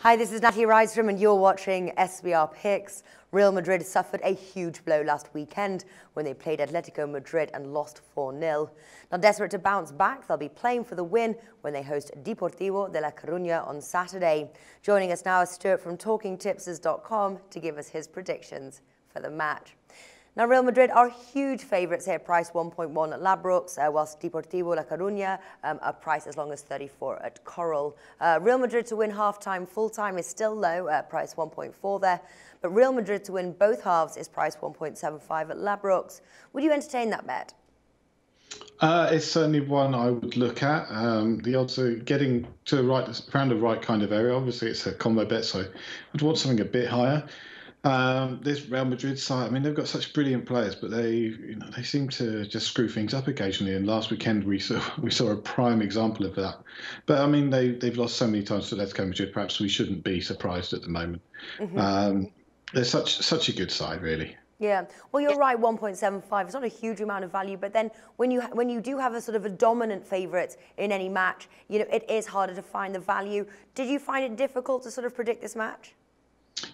Hi, this is Natalie Rydstrom and you're watching SBR Picks. Real Madrid suffered a huge blow last weekend when they played Atletico Madrid and lost 4-0. Now desperate to bounce back, they'll be playing for the win when they host Deportivo de la Coruña on Saturday. Joining us now is Stuart from TalkingTipsters.com to give us his predictions for the match. Now, Real Madrid are huge favourites here, priced 1.1 at Ladbrokes, whilst Deportivo La Coruña are priced as long as 34 at Coral. Real Madrid to win half-time, full-time is still low, priced 1.4 there, but Real Madrid to win both halves is priced 1.75 at Ladbrokes. Would you entertain that bet? It's certainly one I would look at. The odds are getting to around the right kind of area. Obviously, it's a combo bet, so I'd want something a bit higher. This Real Madrid side, I mean, they've got such brilliant players, but they seem to just screw things up occasionally. And last weekend we saw a prime example of that. But I mean, they've lost so many times to Atletico Madrid. Perhaps we shouldn't be surprised at the moment. They're such a good side, really. Yeah, well, you're right, 1.75. It's not a huge amount of value, but then when you do have a sort of a dominant favourite in any match, you know, it is harder to find the value. Did you find it difficult to sort of predict this match?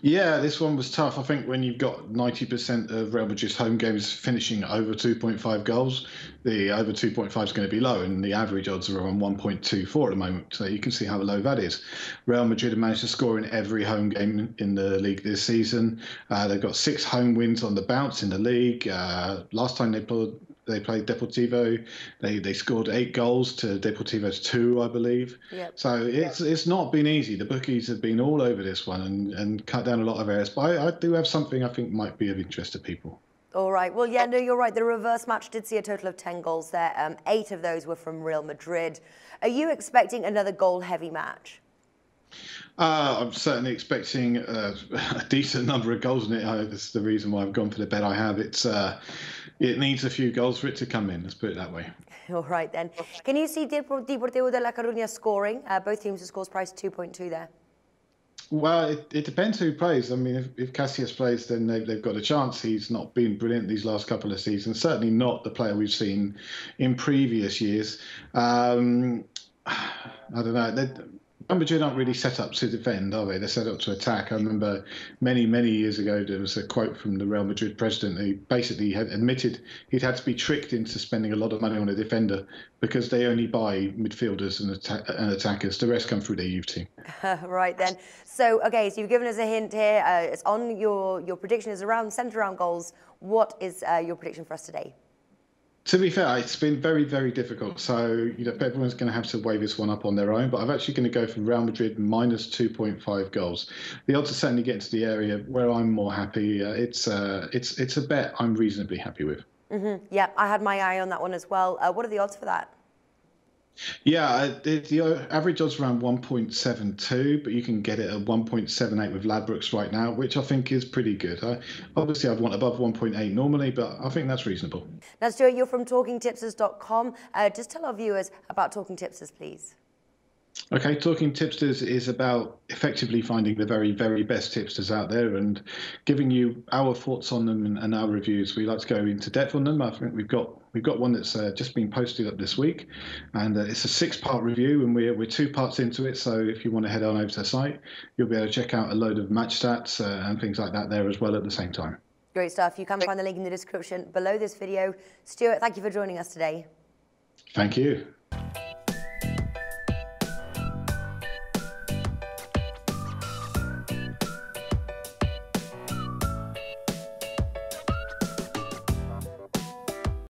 Yeah, this one was tough. I think when you've got 90% of Real Madrid's home games finishing over 2.5 goals, the over 2.5 is going to be low, and the average odds are around 1.24 at the moment. So you can see how low that is. Real Madrid have managed to score in every home game in the league this season. They've got 6 home wins on the bounce in the league. Last time they played Deportivo, they scored 8 goals to Deportivo's 2, I believe. Yep. So it's not been easy. The bookies have been all over this one and cut down a lot of areas. But I do have something I think might be of interest to people. All right. Well, yeah, no, you're right. The reverse match did see a total of 10 goals there. 8 of those were from Real Madrid. Are you expecting another goal-heavy match? I'm certainly expecting a decent number of goals in it. That's the reason why I've gone for the bet I have. It needs a few goals for it to come in. Let's put it that way. All right, then. Can you see Deportivo de la Coruña scoring? Both teams have scores priced 2.2 there. Well, it depends who plays. I mean, if Casillas plays, then they've got a chance. He's not been brilliant these last couple of seasons. Certainly not the player we've seen in previous years. I don't know. Real Madrid aren't really set up to defend, are they? They're set up to attack. I remember many years ago, there was a quote from the Real Madrid president who basically had admitted he'd had to be tricked into spending a lot of money on a defender because they only buy midfielders and attackers. The rest come through their youth team. Right, then. So, okay, so you've given us a hint here. It's on your prediction is centered around goals. What is your prediction for us today? To be fair, it's been very difficult. So, everyone's going to have to weigh this one up on their own. But I'm actually going to go for Real Madrid minus 2.5 goals. The odds are certainly getting to the area where I'm more happy. It's a bet I'm reasonably happy with. Yeah, I had my eye on that one as well. What are the odds for that? Yeah, the average odds around 1.72, but you can get it at 1.78 with Ladbrokes right now, which I think is pretty good. Obviously, I'd want above 1.8 normally, but I think that's reasonable. Now, Stuart, you're from TalkingTipsters.com. Just tell our viewers about Talking Tipsters, please. Okay, Talking Tipsters is about effectively finding the very best tipsters out there and giving you our thoughts on them and our reviews. We like to go into depth on them. I think we've got one that's just been posted up this week, and it's a 6-part review, and we're 2 parts into it. So if you want to head on over to the site, you'll be able to check out a load of match stats and things like that there as well at the same time. Great stuff. You can find the link in the description below this video. Stuart, thank you for joining us today. Thank you.